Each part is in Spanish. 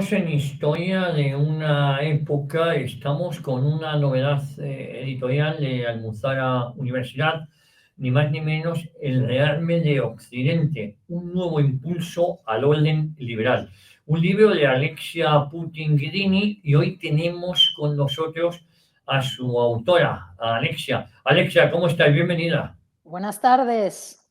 estamos en historia de una época, estamos con una novedad editorial de Almuzara Universidad, ni más ni menos el rearme de Occidente, un nuevo impulso al orden liberal. Un libro de Alexia Putin-Grini y hoy tenemos con nosotros a su autora, a Alexia. Alexia, ¿cómo estás? Bienvenida. Buenas tardes.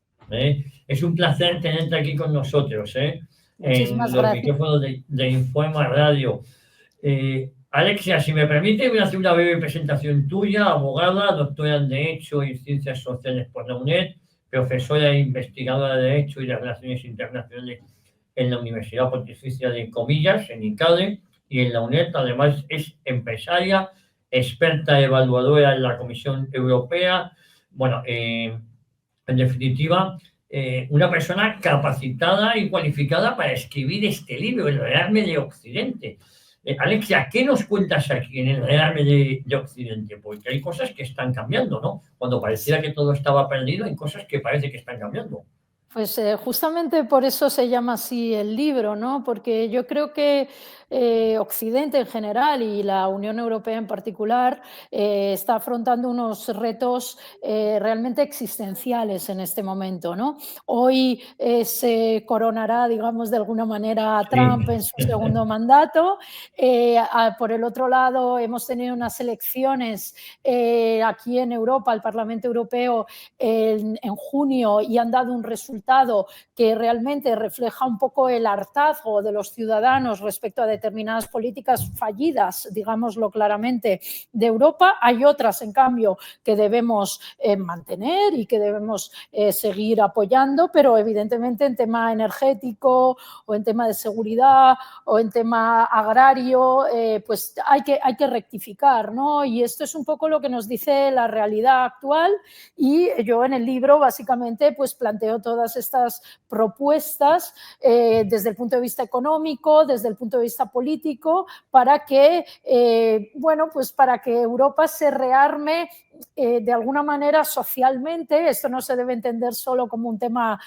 Es un placer tenerte aquí con nosotros, en Muchísimas los gracias. micrófonos de Informa Radio. Alexia, si me permite, voy a hacer una breve presentación tuya, abogada, doctora en Derecho y Ciencias Sociales por la UNED, profesora e investigadora de Derecho y de Relaciones Internacionales en la Universidad Pontificia de Comillas, en ICADE, y en la UNED. Además, es empresaria, experta evaluadora en la Comisión Europea. Bueno, en definitiva, una persona capacitada y cualificada para escribir este libro, El rearme de Occidente. Alexia, ¿qué nos cuentas aquí en El rearme de Occidente? Porque hay cosas que están cambiando, ¿no? Cuando pareciera que todo estaba perdido, hay cosas que parece que están cambiando. Pues justamente por eso se llama así el libro, ¿no? Porque yo creo que Occidente en general y la Unión Europea en particular está afrontando unos retos realmente existenciales en este momento, ¿no? Hoy se coronará, digamos, de alguna manera a Sí. Trump en su segundo mandato. Por el otro lado, hemos tenido unas elecciones aquí en Europa, el Parlamento Europeo, en junio, y han dado un resultado que realmente refleja un poco el hartazgo de los ciudadanos respecto a determinadas políticas fallidas, digámoslo claramente, de Europa. Hay otras, en cambio, que debemos mantener y que debemos seguir apoyando, pero evidentemente en tema energético o en tema de seguridad o en tema agrario, pues hay que rectificar, ¿no? Y esto es un poco lo que nos dice la realidad actual, y yo en el libro básicamente pues planteo todas estas propuestas desde el punto de vista económico, desde el punto de vista político, para que, bueno, pues para que Europa se rearme de alguna manera socialmente. Esto no se debe entender solo como un tema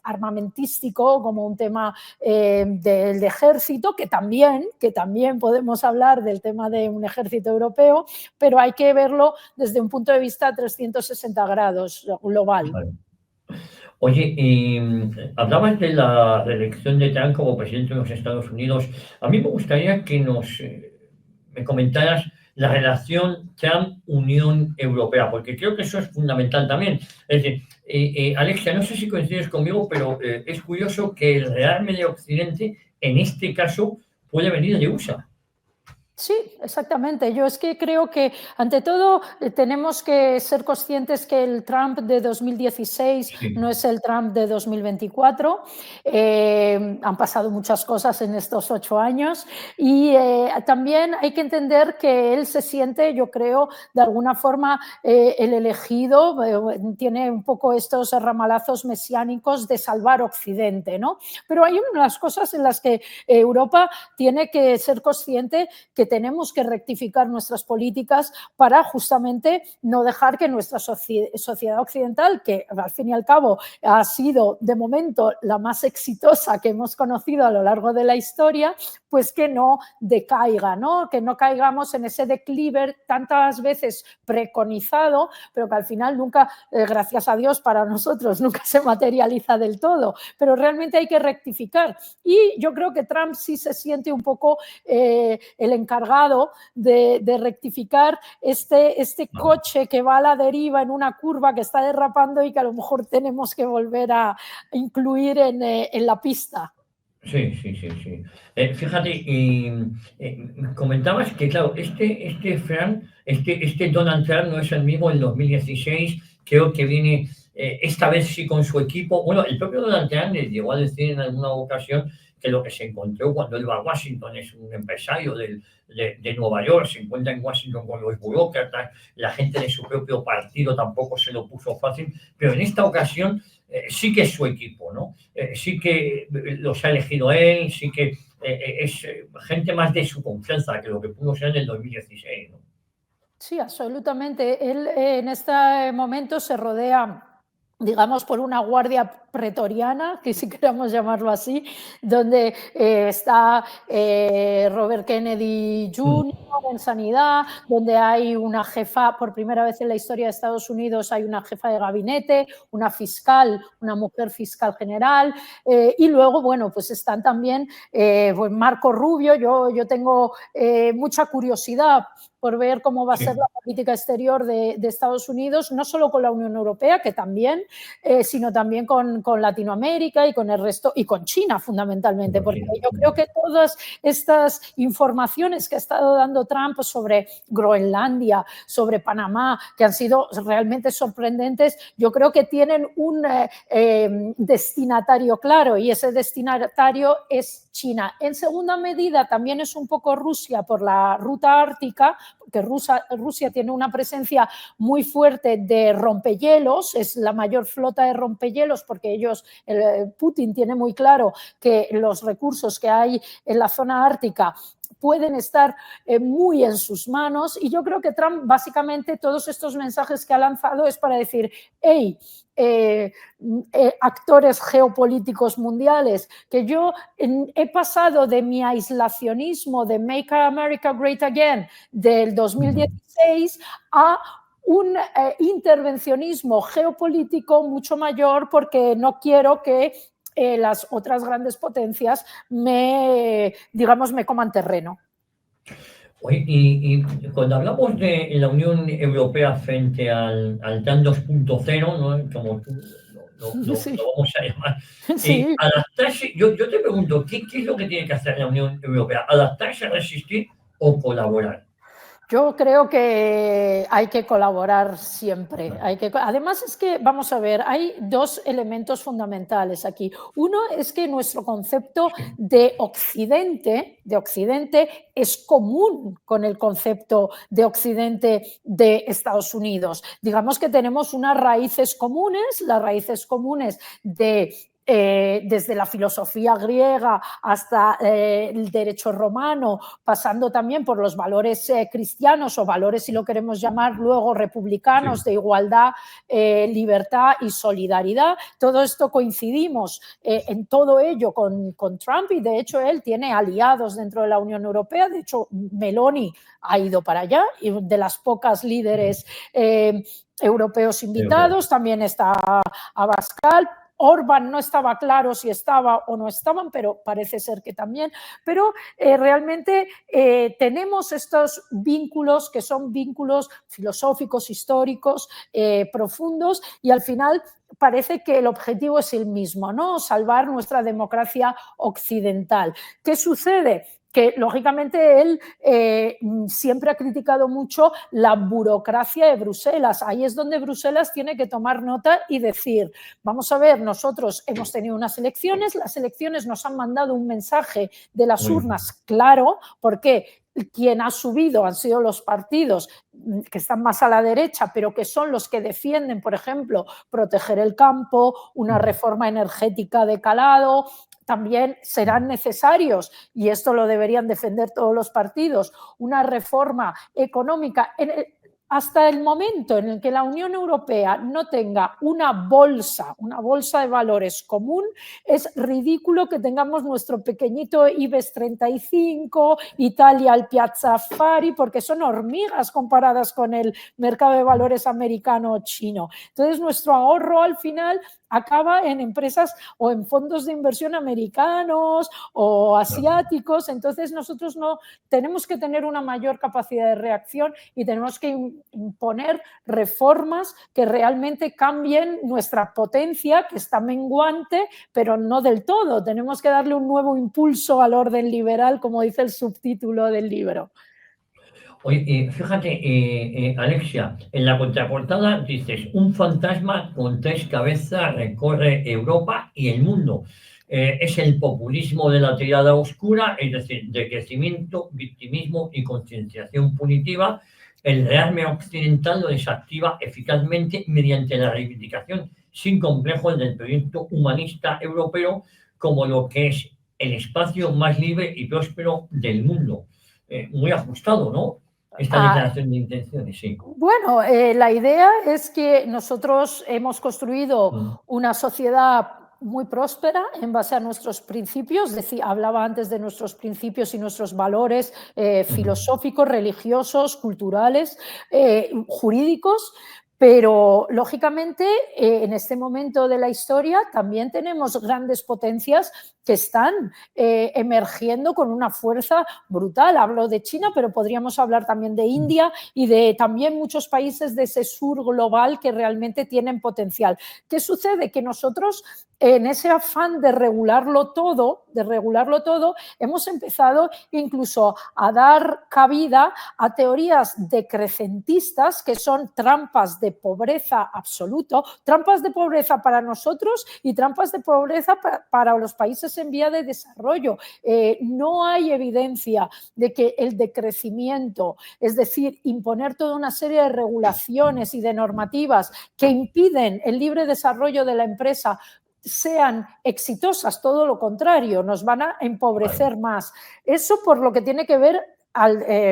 armamentístico, como un tema del ejército, que también podemos hablar del tema de un ejército europeo, pero hay que verlo desde un punto de vista 360 grados global. Vale. Oye, y hablabas de la reelección de Trump como presidente de los Estados Unidos. A mí me gustaría que me comentaras la relación Trump-Unión Europea, porque creo que eso es fundamental también. Es decir, Alexia, no sé si coincides conmigo, pero es curioso que el rearme de Occidente, en este caso, puede venir de USA. Sí, exactamente. Yo es que creo que, ante todo, tenemos que ser conscientes que el Trump de 2016 Sí. no es el Trump de 2024. Han pasado muchas cosas en estos 8 años, y también hay que entender que él se siente, yo creo, de alguna forma el elegido. Tiene un poco estos ramalazos mesiánicos de salvar Occidente, ¿no? Pero hay unas cosas en las que Europa tiene que ser consciente que tenemos que rectificar nuestras políticas para justamente no dejar que nuestra sociedad occidental, que al fin y al cabo ha sido de momento la más exitosa que hemos conocido a lo largo de la historia, pues que no decaiga, ¿no? Que no caigamos en ese declive tantas veces preconizado, pero que al final nunca, gracias a Dios para nosotros, nunca se materializa del todo. Pero realmente hay que rectificar. Y yo creo que Trump sí se siente un poco el encargado de rectificar este coche que va a la deriva en una curva, que está derrapando y que a lo mejor tenemos que volver a incluir en la pista. Sí, sí, sí, sí. Fíjate, y comentabas que, claro, este Donald Trump no es el mismo del 2016, creo que viene esta vez sí con su equipo. Bueno, el propio Donald Trump le llegó a decir en alguna ocasión que lo que se encontró cuando él va a Washington, es un empresario de Nueva York, se encuentra en Washington con los burócratas, la gente de su propio partido tampoco se lo puso fácil, pero en esta ocasión sí que es su equipo, ¿no? Sí que los ha elegido él, sí que es gente más de su confianza que lo que pudo ser en el 2016, ¿no? Sí, absolutamente. Él en este momento se rodea, digamos, por una guardia pretoriana, que si queramos llamarlo así, donde está Robert Kennedy Jr. en sanidad, donde hay una jefa, por primera vez en la historia de Estados Unidos hay una jefa de gabinete, una fiscal, una mujer fiscal general, y luego, bueno, pues están también pues Marco Rubio. Yo tengo mucha curiosidad por ver cómo va a ser la política exterior de Estados Unidos, no solo con la Unión Europea, que también, sino también con Latinoamérica y con el resto, y con China fundamentalmente, porque yo creo que todas estas informaciones que ha estado dando Trump sobre Groenlandia, sobre Panamá, que han sido realmente sorprendentes, yo creo que tienen un destinatario claro, y ese destinatario es China. En segunda medida también es un poco Rusia por la ruta ártica, porque Rusia tiene una presencia muy fuerte de rompehielos, es la mayor flota de rompehielos, porque Putin tiene muy claro que los recursos que hay en la zona ártica pueden estar muy en sus manos, y yo creo que Trump básicamente todos estos mensajes que ha lanzado es para decir, hey, actores geopolíticos mundiales, que yo he pasado de mi aislacionismo de Make America Great Again del 2016 a un intervencionismo geopolítico mucho mayor, porque no quiero que las otras grandes potencias me coman terreno. Oye, y cuando hablamos de la Unión Europea frente al TAN 2.0, ¿no? Como tú Sí. lo vamos a llamar, Sí. adaptarse, yo te pregunto, ¿qué es lo que tiene que hacer la Unión Europea? ¿Adaptarse, resistir o colaborar? Yo creo que hay que colaborar siempre. Además es que, vamos a ver, hay dos elementos fundamentales aquí. Uno es que nuestro concepto de Occidente es común con el concepto de Occidente de Estados Unidos. Digamos que tenemos unas raíces comunes, las raíces comunes desde la filosofía griega hasta el derecho romano, pasando también por los valores cristianos, o valores, si lo queremos llamar luego, republicanos, de igualdad, libertad y solidaridad. Todo esto coincidimos en todo ello con Trump, y de hecho él tiene aliados dentro de la Unión Europea. De hecho, Meloni ha ido para allá, y de las pocas líderes europeos invitados. También está Abascal. Orbán no estaba claro si estaba o no estaban, pero parece ser que también. Pero realmente tenemos estos vínculos, que son vínculos filosóficos, históricos, profundos, y al final parece que el objetivo es el mismo, ¿no? Salvar nuestra democracia occidental. ¿Qué sucede? Que lógicamente él siempre ha criticado mucho la burocracia de Bruselas. Ahí es donde Bruselas tiene que tomar nota y decir, vamos a ver, nosotros hemos tenido unas elecciones, las elecciones nos han mandado un mensaje de las urnas claro, porque quien ha subido han sido los partidos que están más a la derecha, pero que son los que defienden, por ejemplo, proteger el campo, una reforma energética de calado. También serán necesarios, y esto lo deberían defender todos los partidos, una reforma económica. Hasta el momento en el que la Unión Europea no tenga una bolsa de valores común, es ridículo que tengamos nuestro pequeñito IBEX 35, Italia al Piazza Affari, porque son hormigas comparadas con el mercado de valores americano o chino. Entonces, nuestro ahorro al final acaba en empresas o en fondos de inversión americanos o asiáticos. Entonces, nosotros no tenemos que tener una mayor capacidad de reacción, y tenemos que imponer reformas que realmente cambien nuestra potencia, que está menguante, pero no del todo. Tenemos que darle un nuevo impulso al orden liberal, como dice el subtítulo del libro. Oye, fíjate, Alexia, en la contraportada dices, un fantasma con 3 cabezas recorre Europa y el mundo. Es el populismo de la tirada oscura, es decir, de crecimiento, victimismo y concienciación punitiva. El rearme occidental lo desactiva eficazmente mediante la reivindicación sin complejos del proyecto humanista europeo como lo que es el espacio más libre y próspero del mundo. Muy ajustado, ¿no? Esta declaración de intenciones, sí. Bueno, la idea es que nosotros hemos construido una sociedad muy próspera en base a nuestros principios, hablaba antes de nuestros principios y nuestros valores filosóficos, religiosos, culturales, jurídicos, pero lógicamente en este momento de la historia también tenemos grandes potencias que están emergiendo con una fuerza brutal. Hablo de China, pero podríamos hablar también de India y de también muchos países de ese sur global que realmente tienen potencial. ¿Qué sucede? Que nosotros, en ese afán de regularlo todo, hemos empezado incluso a dar cabida a teorías decrecentistas que son trampas de pobreza absoluto, trampas de pobreza para nosotros y trampas de pobreza para los países en vía de desarrollo. No hay evidencia de que el decrecimiento, es decir, imponer toda una serie de regulaciones y de normativas que impiden el libre desarrollo de la empresa, sean exitosas, todo lo contrario, nos van a empobrecer más. Eso por lo que tiene que ver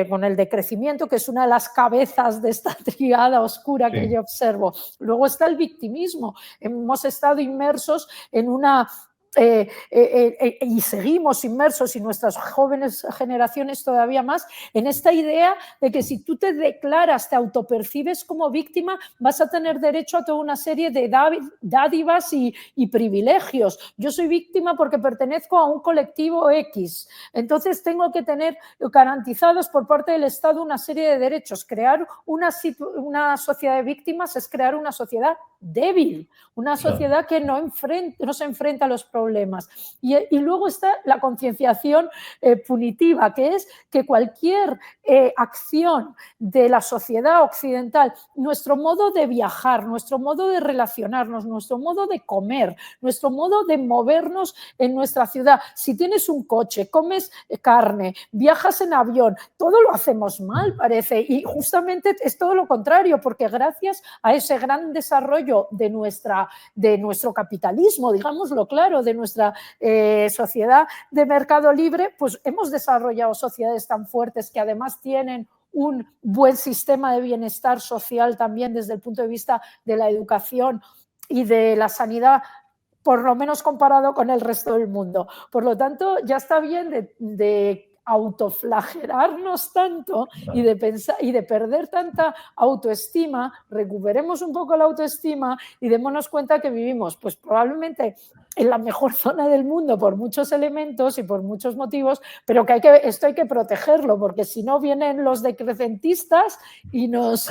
con el decrecimiento, que es una de las cabezas de esta triada oscura que yo observo. Luego está el victimismo. Hemos estado inmersos en una... y seguimos inmersos, y nuestras jóvenes generaciones todavía más, en esta idea de que si tú te declaras, te autopercibes como víctima, vas a tener derecho a toda una serie de dádivas y privilegios. Yo soy víctima porque pertenezco a un colectivo X, entonces tengo que tener garantizados por parte del Estado una serie de derechos. Crear una sociedad de víctimas es crear una sociedad débil, una sociedad que no se enfrenta a los problemas. Y luego está la concienciación punitiva, que es que cualquier acción de la sociedad occidental, nuestro modo de viajar, nuestro modo de relacionarnos, nuestro modo de comer, nuestro modo de movernos en nuestra ciudad, si tienes un coche, comes carne, viajas en avión, todo lo hacemos mal, parece, y justamente es todo lo contrario, porque gracias a ese gran desarrollo de nuestro capitalismo, digámoslo claro, de nuestra sociedad de mercado libre, pues hemos desarrollado sociedades tan fuertes que además tienen un buen sistema de bienestar social también desde el punto de vista de la educación y de la sanidad, por lo menos comparado con el resto del mundo. Por lo tanto, ya está bien de autoflagelarnos tanto y de pensar y de perder tanta autoestima. Recuperemos un poco la autoestima y démonos cuenta que vivimos, pues probablemente en la mejor zona del mundo por muchos elementos y por muchos motivos, pero que esto hay que protegerlo, porque si no vienen los decrecentistas y nos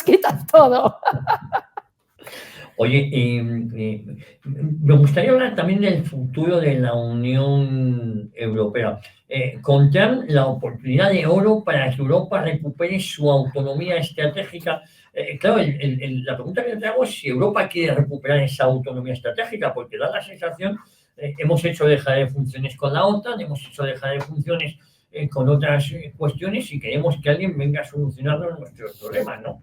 quitan todo. Oye, me gustaría hablar también del futuro de la Unión Europea. Encontrar la oportunidad de oro para que Europa recupere su autonomía estratégica. Claro, la pregunta que te hago es si Europa quiere recuperar esa autonomía estratégica, porque da la sensación, hemos hecho dejar de funciones con la OTAN, hemos hecho dejar de funciones con otras cuestiones y queremos que alguien venga a solucionarnos nuestros problemas, ¿no?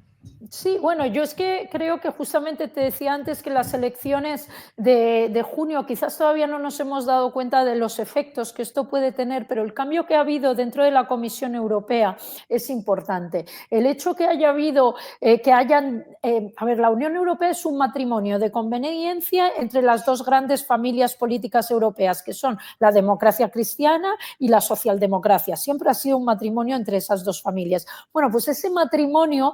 Sí, bueno, yo es que creo que justamente te decía antes que las elecciones de junio quizás todavía no nos hemos dado cuenta de los efectos que esto puede tener, pero el cambio que ha habido dentro de la Comisión Europea es importante. El hecho que haya habido, la Unión Europea es un matrimonio de conveniencia entre las dos grandes familias políticas europeas, que son la democracia cristiana y la socialdemocracia. Siempre ha sido un matrimonio entre esas dos familias. Bueno, pues ese matrimonio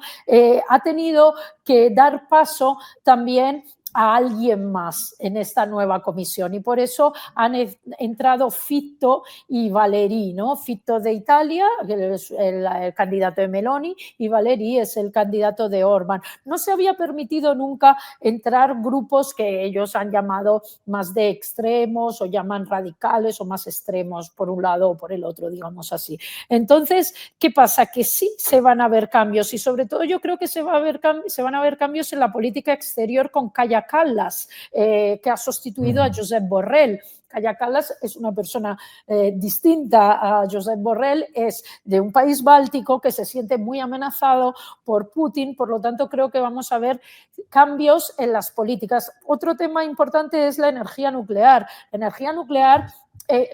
ha tenido que dar paso también a alguien más en esta nueva comisión y por eso han entrado Fitto y Valéry, ¿no? Fitto de Italia, que es el candidato de Meloni, y Valéry es el candidato de Orbán. No se había permitido nunca entrar grupos que ellos han llamado más de extremos o llaman radicales o más extremos por un lado o por el otro, digamos así. Entonces, ¿qué pasa? Que sí se van a ver cambios y sobre todo yo creo que se van a ver cambios en la política exterior con Kaja Kallas, que ha sustituido a Josep Borrell. Kaja Kallas es una persona distinta a Josep Borrell, es de un país báltico que se siente muy amenazado por Putin, por lo tanto creo que vamos a ver cambios en las políticas. Otro tema importante es la energía nuclear. La energía nuclear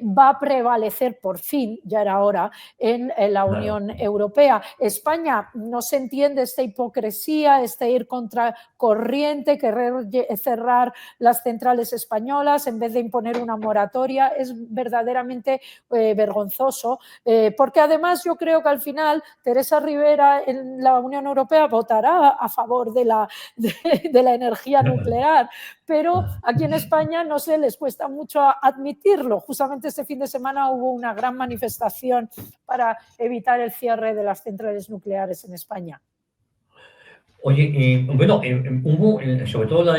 va a prevalecer por fin, ya era hora, en la Unión Europea. España no se entiende esta hipocresía, este ir contra corriente, querer cerrar las centrales españolas en vez de imponer una moratoria, es verdaderamente vergonzoso, porque además yo creo que al final Teresa Rivera en la Unión Europea votará a favor de la energía nuclear, pero aquí en España no sé, les cuesta mucho admitirlo. Justamente este fin de semana hubo una gran manifestación para evitar el cierre de las centrales nucleares en España. Oye, bueno, hubo, sobre todo la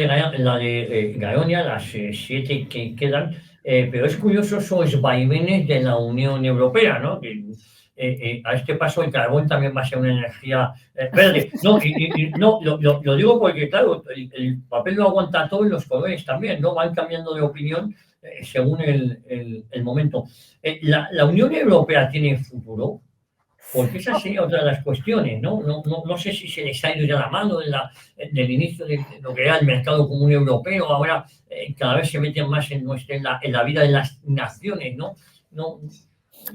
de Garoña, las 7 que quedan, pero es curioso esos vaivenes de la Unión Europea, ¿no? Que, a este paso el carbón también va a ser una energía verde. No, no lo digo porque, claro, el papel lo aguanta todo y los colores también, ¿no? Van cambiando de opinión según el momento. ¿La Unión Europea tiene futuro? Porque esa sería otra de las cuestiones, ¿no? No sé si se les ha ido ya la mano del inicio de lo que era el mercado común europeo, ahora cada vez se meten más en la vida de las naciones, ¿no?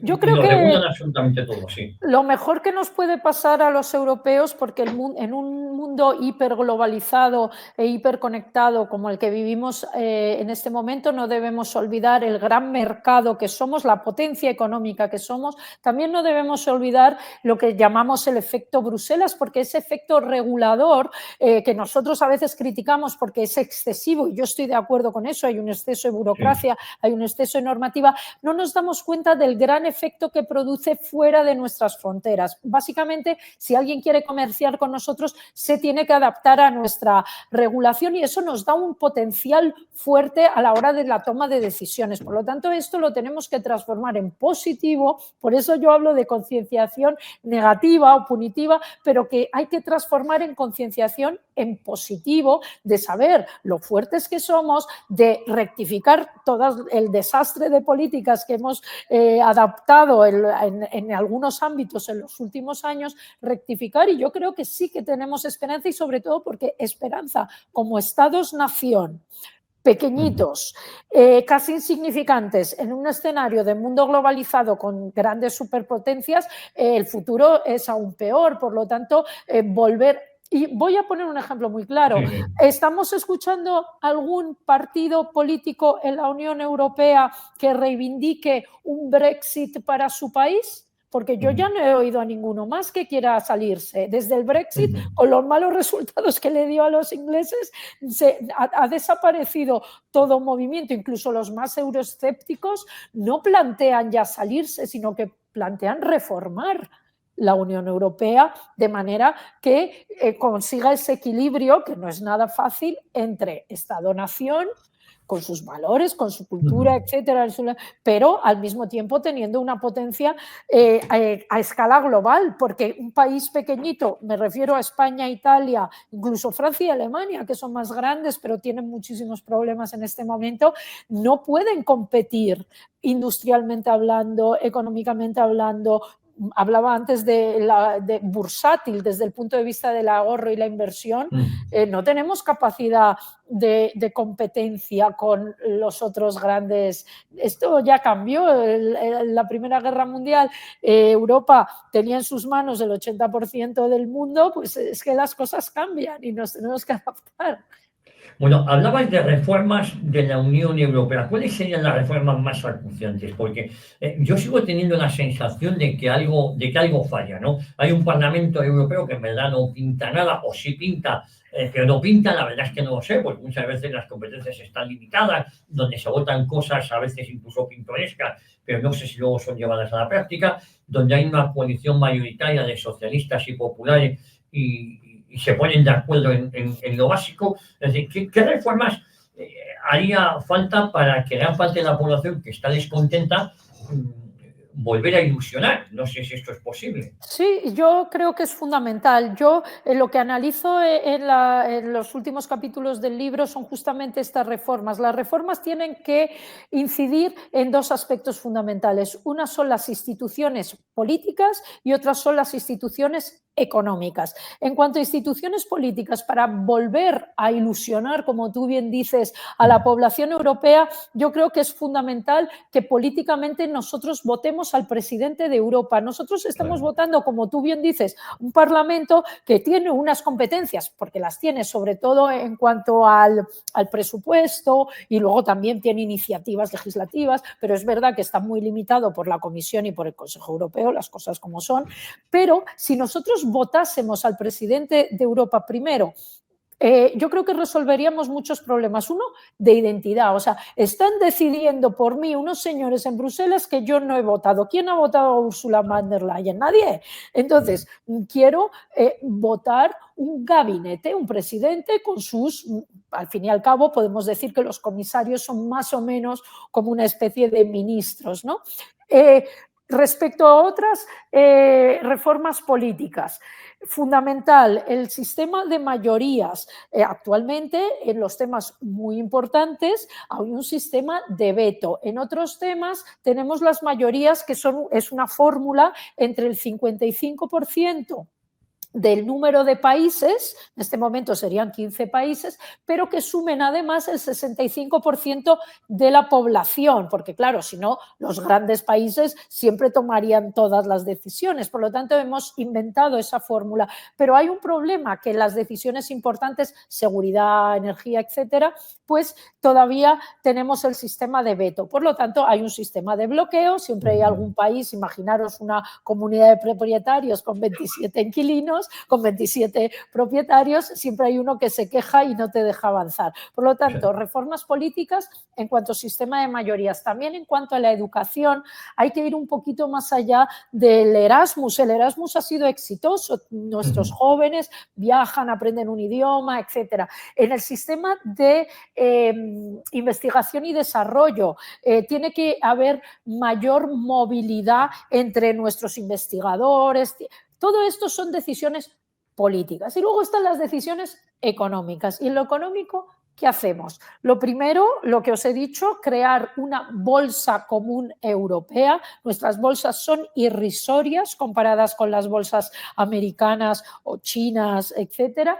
Yo creo lo que regulan absolutamente todo, sí. lo mejor que nos puede pasar a los europeos, porque en un mundo hiperglobalizado e hiperconectado como el que vivimos en este momento, no debemos olvidar el gran mercado que somos, la potencia económica que somos. También no debemos olvidar lo que llamamos el efecto Bruselas, porque ese efecto regulador que nosotros a veces criticamos porque es excesivo, y yo estoy de acuerdo con eso, hay un exceso de burocracia, sí, hay un exceso de normativa, no nos damos cuenta del gran efecto que produce fuera de nuestras fronteras. Básicamente, si alguien quiere comerciar con nosotros, se tiene que adaptar a nuestra regulación y eso nos da un potencial fuerte a la hora de la toma de decisiones. Por lo tanto, esto lo tenemos que transformar en positivo, por eso yo hablo de concienciación negativa o punitiva, pero que hay que transformar en concienciación en positivo, de saber lo fuertes que somos, de rectificar todo el desastre de políticas que hemos adaptado en algunos ámbitos en los últimos años, rectificar, y yo creo que sí que tenemos esperanza, y sobre todo porque esperanza como Estados-nación pequeñitos, casi insignificantes, en un escenario de mundo globalizado con grandes superpotencias, el futuro es aún peor. Por lo tanto, volver... Y voy a poner un ejemplo muy claro. Sí. ¿Estamos escuchando algún partido político en la Unión Europea que reivindique un Brexit para su país? Porque yo ya no he oído a ninguno más que quiera salirse. Desde el Brexit, con los malos resultados que le dio a los ingleses, ha desaparecido todo movimiento. Incluso los más euroescépticos no plantean ya salirse, sino que plantean reformar la Unión Europea de manera que consiga ese equilibrio, que no es nada fácil, entre Estado-nación, con sus valores, con su cultura, etcétera, pero al mismo tiempo teniendo una potencia a escala global, porque un país pequeñito, me refiero a España, Italia, incluso Francia y Alemania, que son más grandes, pero tienen muchísimos problemas en este momento, no pueden competir industrialmente hablando, económicamente hablando. Hablaba antes de bursátil desde el punto de vista del ahorro y la inversión. No tenemos capacidad de competencia con los otros grandes. Esto ya cambió. En la Primera Guerra Mundial, Europa tenía en sus manos el 80% del mundo, pues es que las cosas cambian y nos tenemos que adaptar. Bueno, hablabas de reformas de la Unión Europea. ¿Cuáles serían las reformas más acuciantes? Porque yo sigo teniendo la sensación de que algo falla, ¿no? Hay un Parlamento Europeo que en verdad no pinta nada, o sí pinta, pero no pinta, la verdad es que no lo sé, porque muchas veces las competencias están limitadas, donde se votan cosas a veces incluso pintorescas, pero no sé si luego son llevadas a la práctica, donde hay una coalición mayoritaria de socialistas y populares y se ponen de acuerdo en lo básico. Es decir, ¿qué reformas haría falta para que gran parte de la población que está descontenta volver a ilusionar. No sé si esto es posible. Sí, yo creo que es fundamental. Yo lo que analizo en los últimos capítulos del libro son justamente estas reformas. Las reformas tienen que incidir en dos aspectos fundamentales. Una son las instituciones políticas y otras son las instituciones económicas. En cuanto a instituciones políticas, para volver a ilusionar, como tú bien dices, a la población europea, yo creo que es fundamental que políticamente nosotros votemos al presidente de Europa. Nosotros estamos votando, como tú bien dices, un parlamento que tiene unas competencias, porque las tiene sobre todo en cuanto al presupuesto, y luego también tiene iniciativas legislativas, pero es verdad que está muy limitado por la Comisión y por el Consejo Europeo, las cosas como son. Pero si nosotros votásemos al presidente de Europa primero, yo creo que resolveríamos muchos problemas. Uno, de identidad. O sea, están decidiendo por mí unos señores en Bruselas que yo no he votado. ¿Quién ha votado a Ursula von der Leyen? Nadie. Entonces, quiero votar un gabinete, un presidente con sus... Al fin y al cabo, podemos decir que los comisarios son más o menos como una especie de ministros, ¿no? Respecto a otras reformas políticas, fundamental, el sistema de mayorías. Actualmente, en los temas muy importantes, hay un sistema de veto. En otros temas tenemos las mayorías, que es una fórmula entre el 55% del número de países, en este momento serían 15 países, pero que sumen además el 65% de la población, porque claro, si no, los grandes países siempre tomarían todas las decisiones. Por lo tanto, hemos inventado esa fórmula. Pero hay un problema, que las decisiones importantes, seguridad, energía, etcétera, pues todavía tenemos el sistema de veto. Por lo tanto, hay un sistema de bloqueo. Siempre hay algún país, imaginaros una comunidad de propietarios con 27 inquilinos, con 27 propietarios, siempre hay uno que se queja y no te deja avanzar. Por lo tanto, reformas políticas en cuanto a sistema de mayorías. También en cuanto a la educación, hay que ir un poquito más allá del Erasmus. El Erasmus ha sido exitoso. Nuestros jóvenes viajan, aprenden un idioma, etcétera. En el sistema de investigación y desarrollo tiene que haber mayor movilidad entre nuestros investigadores. Todo esto son decisiones políticas. Y luego están las decisiones económicas. Y en lo económico, ¿qué hacemos? Lo primero, lo que os he dicho, crear una bolsa común europea. Nuestras bolsas son irrisorias comparadas con las bolsas americanas o chinas, etcétera.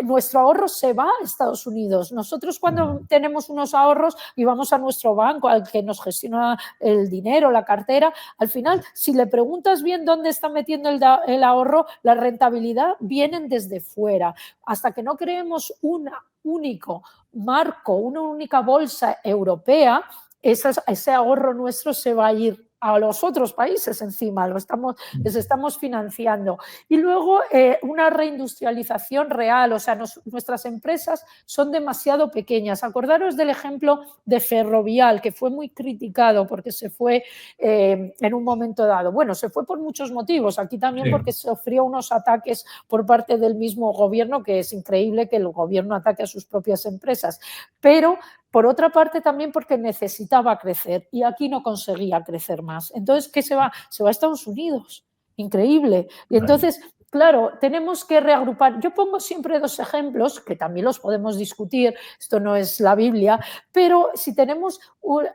Nuestro ahorro se va a Estados Unidos. Nosotros, cuando tenemos unos ahorros y vamos a nuestro banco, al que nos gestiona el dinero, la cartera, al final, si le preguntas bien dónde está metiendo el ahorro, la rentabilidad vienen desde fuera. Hasta que no creemos un único marco, una única bolsa europea, ese ahorro nuestro se va a ir a los otros países encima, les estamos financiando. Y luego una reindustrialización real, o sea, nuestras empresas son demasiado pequeñas. Acordaros del ejemplo de Ferrovial, que fue muy criticado porque se fue en un momento dado. Bueno, se fue por muchos motivos, aquí también porque sufrió unos ataques por parte del mismo gobierno, que es increíble que el gobierno ataque a sus propias empresas, pero por otra parte también porque necesitaba crecer y aquí no conseguía crecer más. Entonces, ¿qué se va? Se va a Estados Unidos. Increíble. Y entonces, claro, tenemos que reagrupar. Yo pongo siempre dos ejemplos, que también los podemos discutir, esto no es la Biblia, pero si tenemos un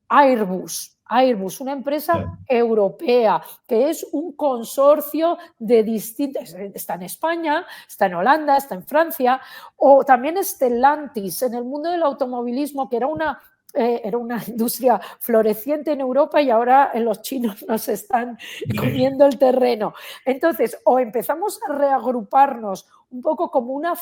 Airbus, una empresa europea, que es un consorcio de distintas, está en España, está en Holanda, está en Francia, o también Stellantis, en el mundo del automovilismo, que era una industria floreciente en Europa y ahora los chinos nos están comiendo el terreno. Entonces, o empezamos a reagruparnos un poco como una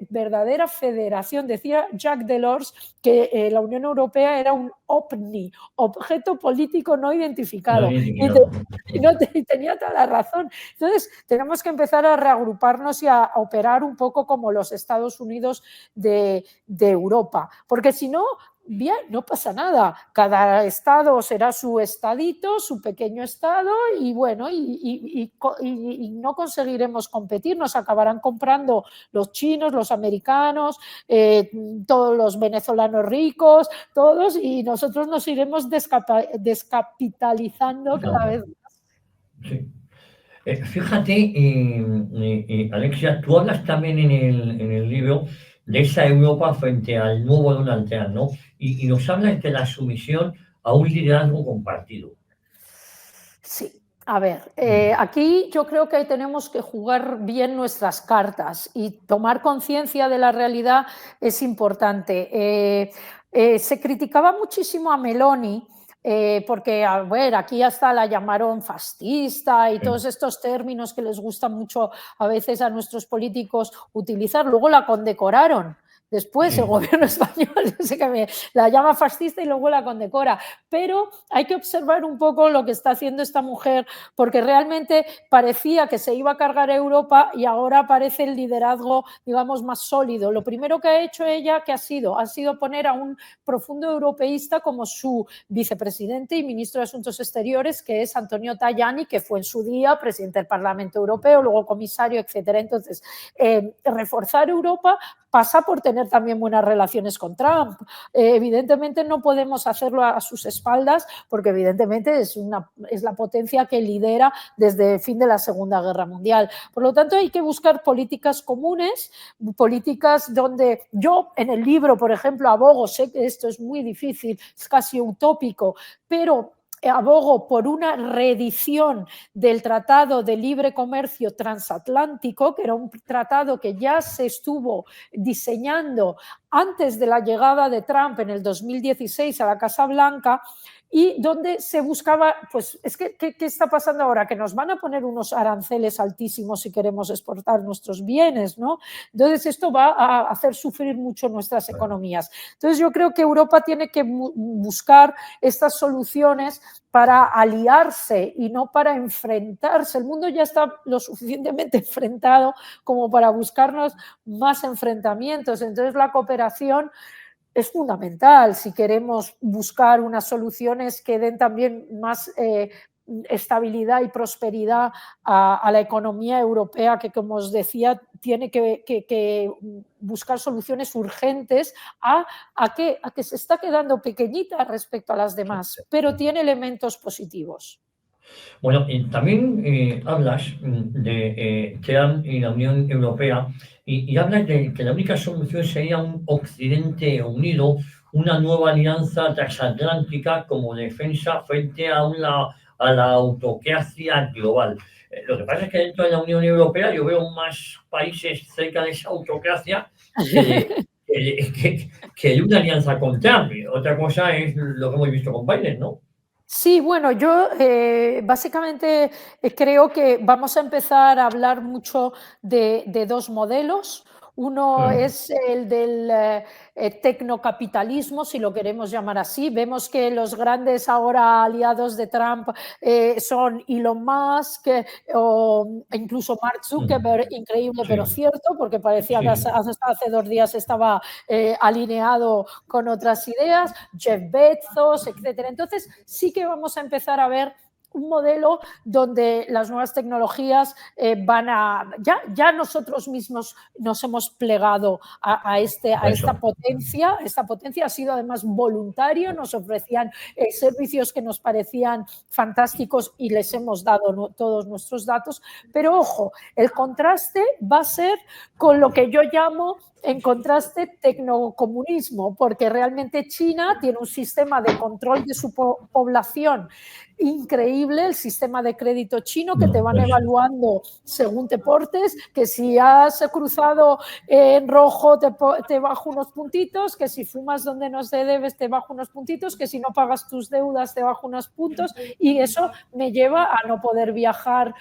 verdadera federación. Decía Jacques Delors que la Unión Europea era un OVNI, objeto político no identificado. Y tenía toda la razón. Entonces, tenemos que empezar a reagruparnos y a operar un poco como los Estados Unidos de Europa, porque si no, bien, no pasa nada. Cada estado será su estadito, su pequeño estado y bueno, y no conseguiremos competir. Nos acabarán comprando los chinos, los americanos, todos los venezolanos ricos, todos, y nosotros nos iremos descapitalizando cada vez más. Sí. Fíjate, Alexia, tú hablas también en el libro de esa Europa frente al nuevo Donald Trump, ¿no? Y nos hablas de la sumisión a un liderazgo compartido. Sí, a ver, aquí yo creo que tenemos que jugar bien nuestras cartas y tomar conciencia de la realidad es importante. Se criticaba muchísimo a Meloni. Porque, a ver, aquí hasta la llamaron fascista y todos estos términos que les gusta mucho a veces a nuestros políticos utilizar, luego la condecoraron. Después el gobierno español la llama fascista y luego la condecora. Pero hay que observar un poco lo que está haciendo esta mujer, porque realmente parecía que se iba a cargar Europa y ahora parece el liderazgo, digamos, más sólido. Lo primero que ha hecho ella, ¿qué ha sido? Ha sido poner a un profundo europeísta como su vicepresidente y ministro de Asuntos Exteriores, que es Antonio Tajani, que fue en su día presidente del Parlamento Europeo, luego comisario, etcétera. Entonces, reforzar Europa pasa por tener también buenas relaciones con Trump. Evidentemente no podemos hacerlo a sus espaldas porque evidentemente es la potencia que lidera desde el fin de la Segunda Guerra Mundial. Por lo tanto, hay que buscar políticas comunes, políticas donde yo en el libro, por ejemplo, abogo, sé que esto es muy difícil, es casi utópico, pero abogo por una reedición del Tratado de Libre Comercio Transatlántico, que era un tratado que ya se estuvo diseñando antes de la llegada de Trump en el 2016 a la Casa Blanca, y donde se buscaba, pues es que, ¿qué está pasando ahora? Que nos van a poner unos aranceles altísimos si queremos exportar nuestros bienes, ¿no? Entonces esto va a hacer sufrir mucho nuestras economías. Entonces yo creo que Europa tiene que buscar estas soluciones para aliarse y no para enfrentarse. El mundo ya está lo suficientemente enfrentado como para buscarnos más enfrentamientos. Entonces la cooperación es fundamental si queremos buscar unas soluciones que den también más estabilidad y prosperidad a la economía europea, que, como os decía, tiene que buscar soluciones urgentes a que se está quedando pequeñita respecto a las demás, pero tiene elementos positivos. Bueno, y también hablas de Trump y la Unión Europea y hablas de que la única solución sería un Occidente unido, una nueva alianza transatlántica como defensa frente a la autocracia global. Lo que pasa es que dentro de la Unión Europea yo veo más países cerca de esa autocracia que que de una alianza con Trump. Otra cosa es lo que hemos visto con Biden, ¿no? Sí, bueno, yo básicamente creo que vamos a empezar a hablar mucho de dos modelos. Uno es el del tecnocapitalismo, si lo queremos llamar así. Vemos que los grandes ahora aliados de Trump son Elon Musk o incluso Mark Zuckerberg, increíble pero Sí, cierto, porque parecía que sí. hasta hace 2 días estaba alineado con otras ideas, Jeff Bezos, etcétera. Entonces sí que vamos a empezar a ver un modelo donde las nuevas tecnologías van a... Ya nosotros mismos nos hemos plegado a esta Eso. potencia. Esta potencia ha sido además voluntario, nos ofrecían servicios que nos parecían fantásticos y les hemos dado todos nuestros datos. Pero ojo, el contraste va a ser con lo que yo llamo en contraste tecnocomunismo, porque realmente China tiene un sistema de control de su población increíble, el sistema de crédito chino, que te van Eso. evaluando según te portes, que si has cruzado en rojo te bajo unos puntitos, que si fumas donde no se debes te bajo unos puntitos, que si no pagas tus deudas te bajo unos puntos, y eso me lleva a no poder viajar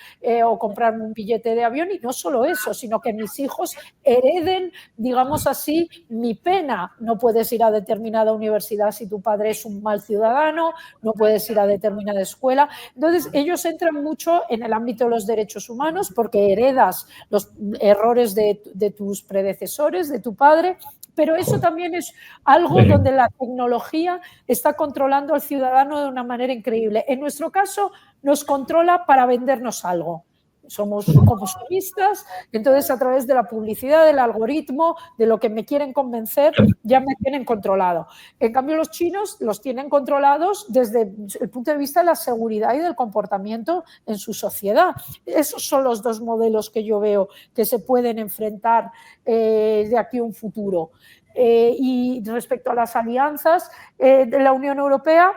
o comprarme un billete de avión, y no solo eso, sino que mis hijos hereden, digamos así, mi pena. No puedes ir a determinada universidad si tu padre es un mal ciudadano, no puedes ir a determinada escuela. Entonces, ellos entran mucho en el ámbito de los derechos humanos porque heredas los errores de tus predecesores, de tu padre, pero eso también es algo donde la tecnología está controlando al ciudadano de una manera increíble. En nuestro caso, nos controla para vendernos algo. Somos consumistas, entonces a través de la publicidad, del algoritmo, de lo que me quieren convencer, ya me tienen controlado. En cambio, los chinos los tienen controlados desde el punto de vista de la seguridad y del comportamiento en su sociedad. Esos son los dos modelos que yo veo que se pueden enfrentar de aquí a un futuro. Y respecto a las alianzas de la Unión Europea,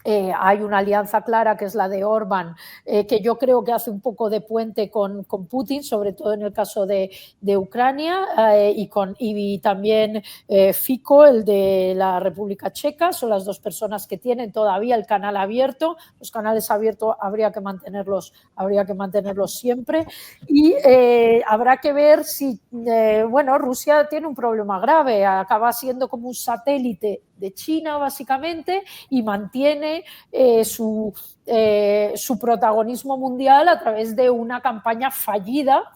hay una alianza clara que es la de Orbán, que yo creo que hace un poco de puente con Putin, sobre todo en el caso de Ucrania, y también Fico, el de la República Checa. Son las dos personas que tienen todavía el canal abierto. Los canales abiertos habría que mantenerlos siempre. Y habrá que ver si, bueno, Rusia tiene un problema grave, acaba siendo como un satélite de China básicamente y mantiene su protagonismo mundial a través de una campaña fallida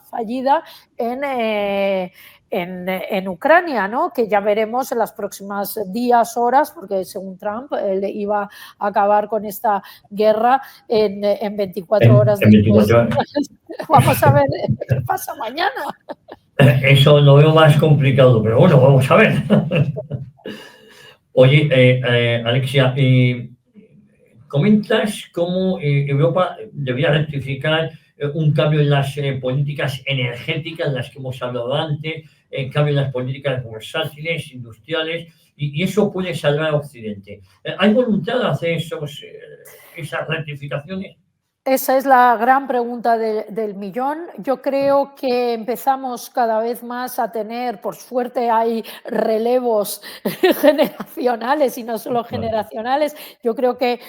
en Ucrania, ¿no? Que ya veremos en las próximas días, horas, porque según Trump iba a acabar con esta guerra en 24 horas después. 24 horas. Vamos a ver qué pasa mañana. Eso lo veo más complicado, pero bueno, vamos a ver. Oye, Alexia, comentas cómo Europa debería rectificar un cambio en las políticas energéticas, las que hemos hablado antes, cambio en las políticas bursátiles, industriales, y eso puede salvar a Occidente. ¿Hay voluntad de hacer esas rectificaciones? Esa es la gran pregunta del millón. Yo creo que empezamos cada vez más a tener, por suerte hay relevos generacionales y no solo generacionales. Yo creo que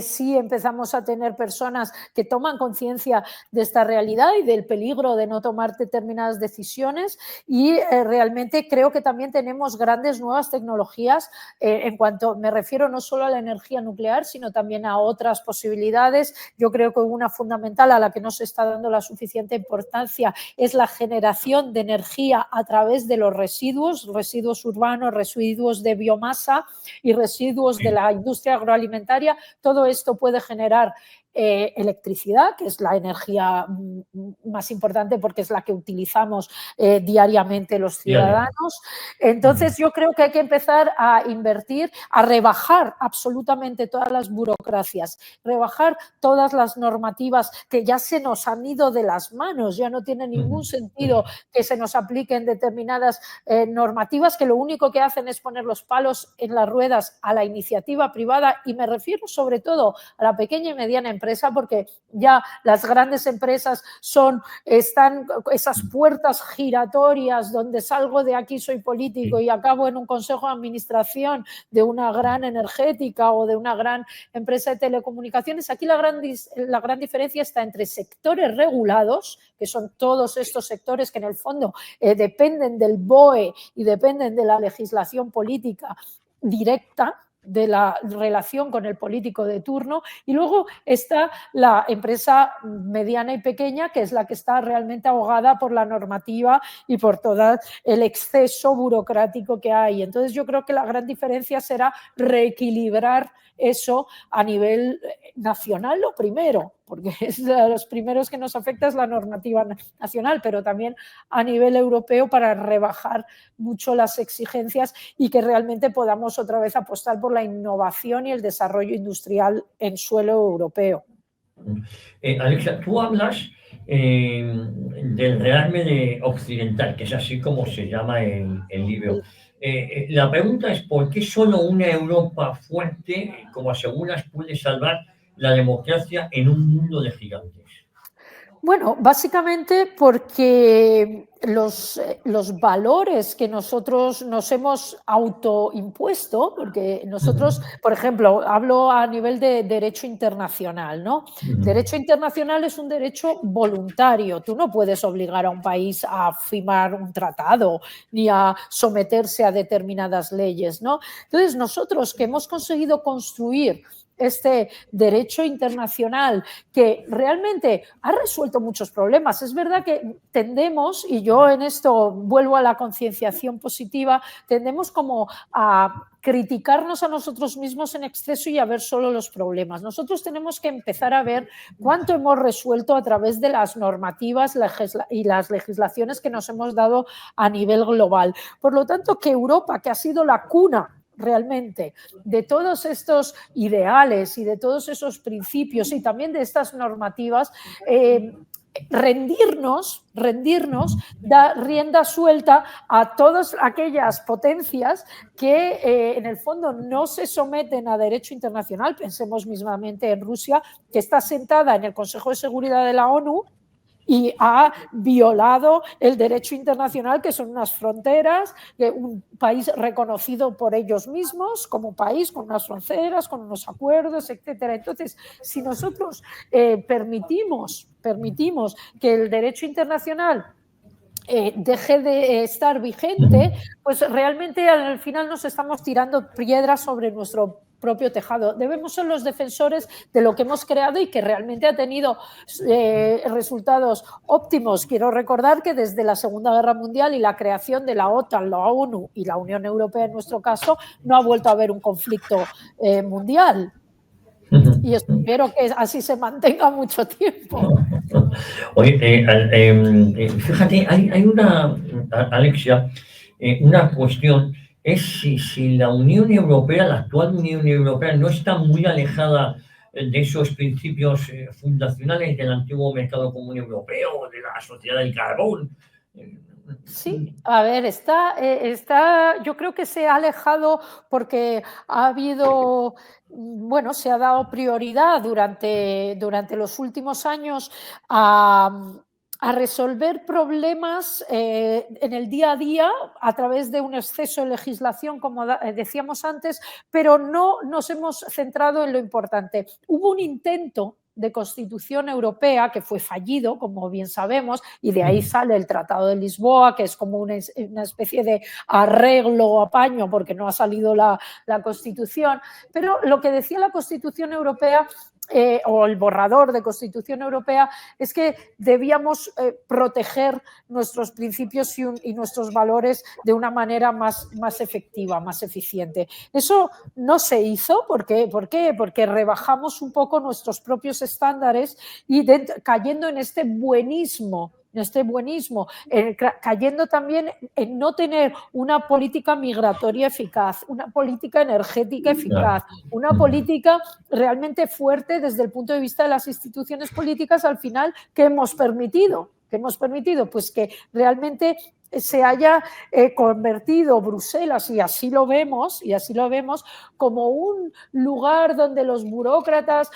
sí empezamos a tener personas que toman conciencia de esta realidad y del peligro de no tomar determinadas decisiones, y realmente creo que también tenemos grandes nuevas tecnologías en cuanto, me refiero no solo a la energía nuclear, sino también a otras posibilidades. Yo creo que una fundamental a la que no se está dando la suficiente importancia es la generación de energía a través de los residuos urbanos, residuos de biomasa y residuos de la industria agroalimentaria. Todo esto puede generar electricidad, que es la energía más importante porque es la que utilizamos diariamente los ciudadanos. Entonces yo creo que hay que empezar a invertir, a rebajar absolutamente todas las burocracias, rebajar todas las normativas que ya se nos han ido de las manos. Ya no tiene ningún sentido que se nos apliquen determinadas normativas que lo único que hacen es poner los palos en las ruedas a la iniciativa privada, y me refiero sobre todo a la pequeña y mediana empresa, porque ya las grandes empresas están esas puertas giratorias donde salgo de aquí, soy político y acabo en un consejo de administración de una gran energética o de una gran empresa de telecomunicaciones. Aquí la gran diferencia está entre sectores regulados, que son todos estos sectores que en el fondo dependen del BOE y dependen de la legislación política directa, de la relación con el político de turno, y luego está la empresa mediana y pequeña, que es la que está realmente ahogada por la normativa y por todo el exceso burocrático que hay. Entonces yo creo que la gran diferencia será reequilibrar eso a nivel nacional, lo primero, porque es los primeros que nos afecta es la normativa nacional, pero también a nivel europeo, para rebajar mucho las exigencias y que realmente podamos otra vez apostar por la innovación y el desarrollo industrial en suelo europeo. Alexa, tú hablas del rearme occidental, que es así como se llama el libro. La pregunta es: ¿por qué solo una Europa fuerte, como aseguras, puede salvar la democracia en un mundo de gigantes? Bueno, básicamente porque los valores que nosotros nos hemos autoimpuesto, porque nosotros, por ejemplo, hablo a nivel de derecho internacional, ¿no? Derecho internacional es un derecho voluntario. Tú no puedes obligar a un país a firmar un tratado ni a someterse a determinadas leyes, ¿no? Entonces, nosotros que hemos conseguido construir este derecho internacional que realmente ha resuelto muchos problemas. Es verdad que tendemos, y yo en esto vuelvo a la concienciación positiva, tendemos como a criticarnos a nosotros mismos en exceso y a ver solo los problemas. Nosotros tenemos que empezar a ver cuánto hemos resuelto a través de las normativas y las legislaciones que nos hemos dado a nivel global. Por lo tanto, que Europa, que ha sido la cuna realmente de todos estos ideales y de todos esos principios y también de estas normativas, rendirnos, da rienda suelta a todas aquellas potencias que en el fondo no se someten a derecho internacional. Pensemos mismamente en Rusia, que está sentada en el Consejo de Seguridad de la ONU y ha violado el derecho internacional, que son unas fronteras, un país reconocido por ellos mismos como país, con unas fronteras, con unos acuerdos, etcétera. Entonces, si nosotros permitimos que el derecho internacional deje de estar vigente, pues realmente al final nos estamos tirando piedras sobre nuestro propio tejado. Debemos ser los defensores de lo que hemos creado y que realmente ha tenido resultados óptimos. Quiero recordar que desde la Segunda Guerra Mundial y la creación de la OTAN, la ONU y la Unión Europea en nuestro caso, no ha vuelto a haber un conflicto mundial. Y espero que así se mantenga mucho tiempo. Oye, fíjate, hay una, Alexia, una cuestión, es si la Unión Europea, la actual Unión Europea, no está muy alejada de esos principios fundacionales del antiguo mercado común europeo, de la sociedad del carbón. Sí, a ver, yo creo que se ha alejado porque ha habido, bueno, se ha dado prioridad durante los últimos años a resolver problemas en el día a día a través de un exceso de legislación, como decíamos antes, pero no nos hemos centrado en lo importante. Hubo un intento de Constitución Europea que fue fallido, como bien sabemos, y de ahí sale el Tratado de Lisboa, que es como una especie de arreglo o apaño porque no ha salido la Constitución. Pero lo que decía la Constitución Europea o el borrador de Constitución Europea es que debíamos proteger nuestros principios y nuestros valores de una manera más efectiva, más eficiente. Eso no se hizo. ¿Por qué? Porque rebajamos un poco nuestros propios estándares y cayendo en este buenismo, cayendo también en no tener una política migratoria eficaz, una política energética eficaz, una política realmente fuerte desde el punto de vista de las instituciones políticas. Al final, ¿qué hemos permitido? Pues que realmente se haya convertido Bruselas, y así lo vemos, como un lugar donde los burócratas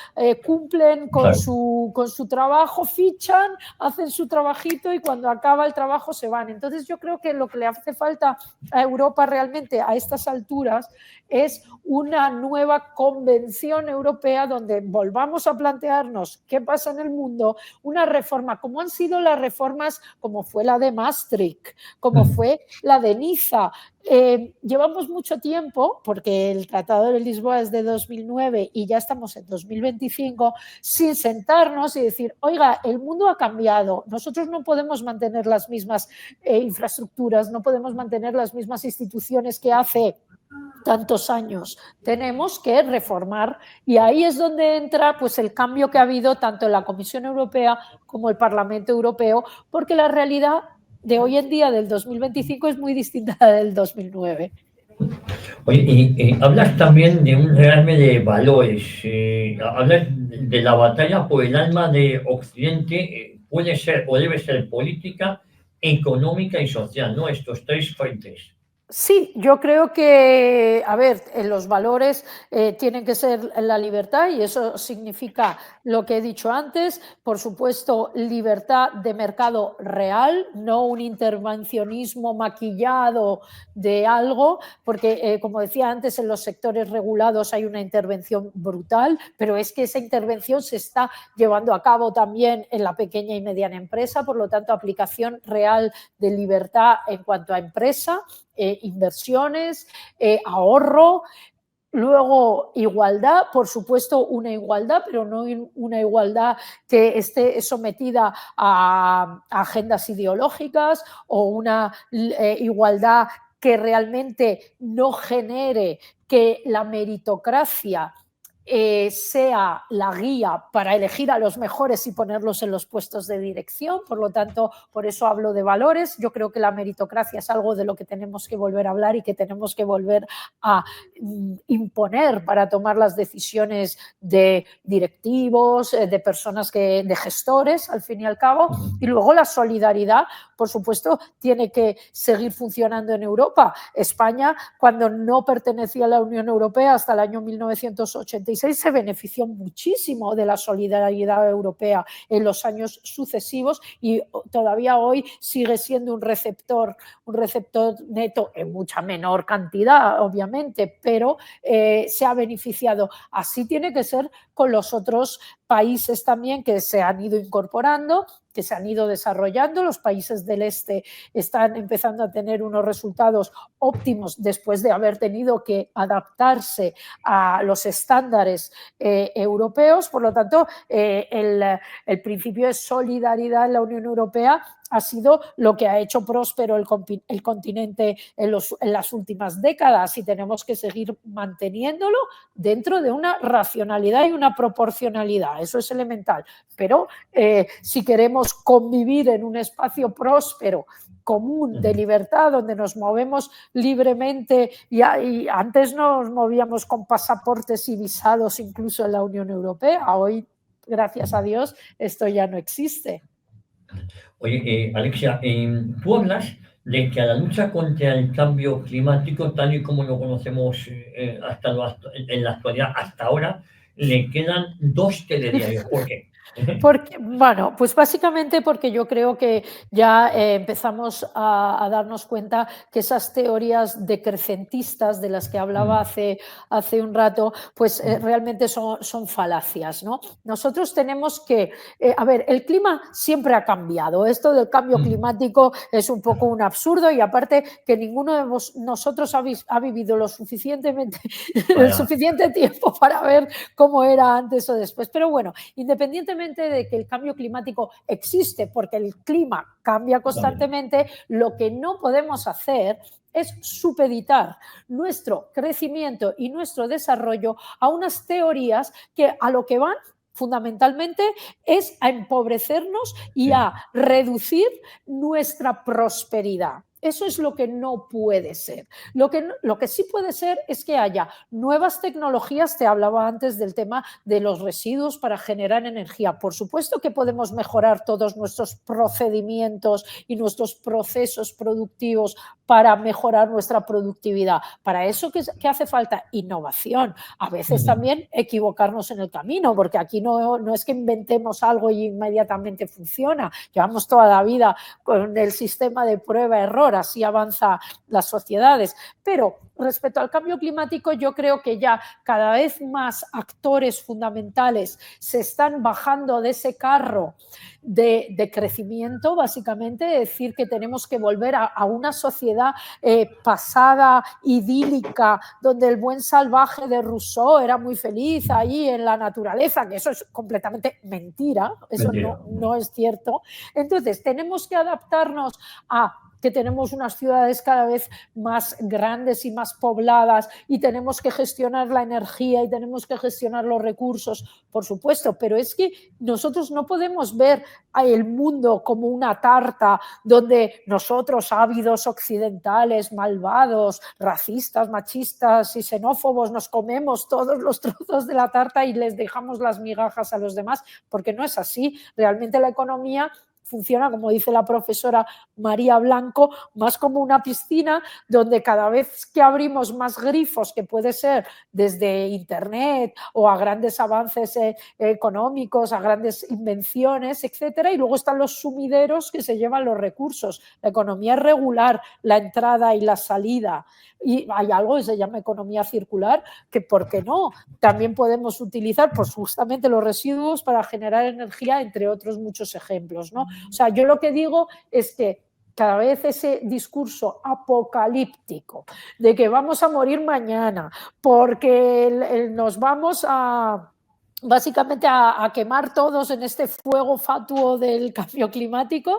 cumplen con su trabajo, fichan, hacen su trabajito y cuando acaba el trabajo se van. Entonces yo creo que lo que le hace falta a Europa realmente a estas alturas es una nueva convención europea donde volvamos a plantearnos qué pasa en el mundo, una reforma, como han sido las reformas, como fue la de Maastricht, como fue la de Niza. Llevamos mucho tiempo, porque el Tratado de Lisboa es de 2009 y ya estamos en 2025, sin sentarnos y decir, oiga, el mundo ha cambiado, nosotros no podemos mantener las mismas infraestructuras, no podemos mantener las mismas instituciones que hace tantos años, tenemos que reformar, y ahí es donde entra pues el cambio que ha habido tanto en la Comisión Europea como el Parlamento Europeo, porque la realidad de hoy en día del 2025 es muy distinta a la del 2009. Oye, y hablas también de un rearme de valores, hablas de la batalla por el alma de Occidente, puede ser o debe ser política, económica y social, ¿no? Estos tres frentes. Sí, yo creo que, a ver, los valores tienen que ser la libertad y eso significa lo que he dicho antes, por supuesto, libertad de mercado real, no un intervencionismo maquillado de algo, porque como decía antes, en los sectores regulados hay una intervención brutal, pero es que esa intervención se está llevando a cabo también en la pequeña y mediana empresa, por lo tanto, aplicación real de libertad en cuanto a empresa. Inversiones, ahorro, luego igualdad, por supuesto una igualdad, pero no una igualdad que esté sometida a agendas ideológicas o una igualdad que realmente no genere que la meritocracia sea la guía para elegir a los mejores y ponerlos en los puestos de dirección. Por lo tanto, por eso hablo de valores. Yo creo que la meritocracia es algo de lo que tenemos que volver a hablar y que tenemos que volver a imponer para tomar las decisiones de directivos, de personas de gestores, al fin y al cabo. Y luego la solidaridad, por supuesto, tiene que seguir funcionando en Europa. España, cuando no pertenecía a la Unión Europea hasta el año 1986, se benefició muchísimo de la solidaridad europea en los años sucesivos y todavía hoy sigue siendo un receptor neto en mucha menor cantidad, obviamente, pero se ha beneficiado. Así tiene que ser con los otros países también que se han ido incorporando, que se han ido desarrollando. Los países del este están empezando a tener unos resultados óptimos después de haber tenido que adaptarse a los estándares europeos. Por lo tanto, el principio de solidaridad en la Unión Europea ha sido lo que ha hecho próspero el continente en las últimas décadas y tenemos que seguir manteniéndolo dentro de una racionalidad y una proporcionalidad. Eso es elemental. Pero si queremos convivir en un espacio próspero, común, de libertad, donde nos movemos libremente y antes nos movíamos con pasaportes y visados incluso en la Unión Europea. Hoy, gracias a Dios, esto ya no existe. Oye, Alexia, tú hablas de que a la lucha contra el cambio climático, tal y como lo conocemos en la actualidad hasta ahora, le quedan 2 telediarios. ¿Por qué? Porque, bueno, pues básicamente porque yo creo que ya empezamos a darnos cuenta que esas teorías decrecentistas de las que hablaba hace un rato, pues realmente son falacias, ¿no? Nosotros tenemos que, a ver, el clima siempre ha cambiado. Esto del cambio climático es un poco un absurdo y aparte que ninguno de nosotros ha vivido lo suficientemente, el Vaya, suficiente tiempo para ver cómo era antes o después. Pero bueno, independientemente de que el cambio climático existe, porque el clima cambia también. constantemente, lo que no podemos hacer es supeditar nuestro crecimiento y nuestro desarrollo a unas teorías que a lo que van fundamentalmente es a empobrecernos y Sí. a reducir nuestra prosperidad. Eso es lo que no puede ser. Lo que sí puede ser es que haya nuevas tecnologías. Te hablaba antes del tema de los residuos para generar energía. Por supuesto que podemos mejorar todos nuestros procedimientos y nuestros procesos productivos para mejorar nuestra productividad. Para eso, ¿qué hace falta? Innovación. A veces también equivocarnos en el camino, porque aquí no es que inventemos algo y inmediatamente funciona. Llevamos toda la vida con el sistema de prueba-error, así avanza las sociedades. Pero respecto al cambio climático, yo creo que ya cada vez más actores fundamentales se están bajando de ese carro de crecimiento, básicamente, decir que tenemos que volver a una sociedad pasada, idílica, donde el buen salvaje de Rousseau era muy feliz ahí en la naturaleza, que eso es completamente mentira, eso Mentira. no es cierto. Entonces, tenemos que adaptarnos a que tenemos unas ciudades cada vez más grandes y más pobladas y tenemos que gestionar la energía y tenemos que gestionar los recursos, por supuesto, pero es que nosotros no podemos ver el mundo como una tarta donde nosotros, ávidos occidentales, malvados, racistas, machistas y xenófobos, nos comemos todos los trozos de la tarta y les dejamos las migajas a los demás, porque no es así. Realmente la economía funciona, como dice la profesora María Blanco, más como una piscina donde cada vez que abrimos más grifos, que puede ser desde Internet o a grandes avances económicos, a grandes invenciones, etcétera, y luego están los sumideros que se llevan los recursos. La economía es regular, la entrada y la salida. Y hay algo que se llama economía circular, que ¿por qué no? También podemos utilizar pues, justamente los residuos para generar energía, entre otros muchos ejemplos, ¿no? O sea, yo lo que digo es que cada vez ese discurso apocalíptico de que vamos a morir mañana porque nos vamos a básicamente a quemar todos en este fuego fatuo del cambio climático,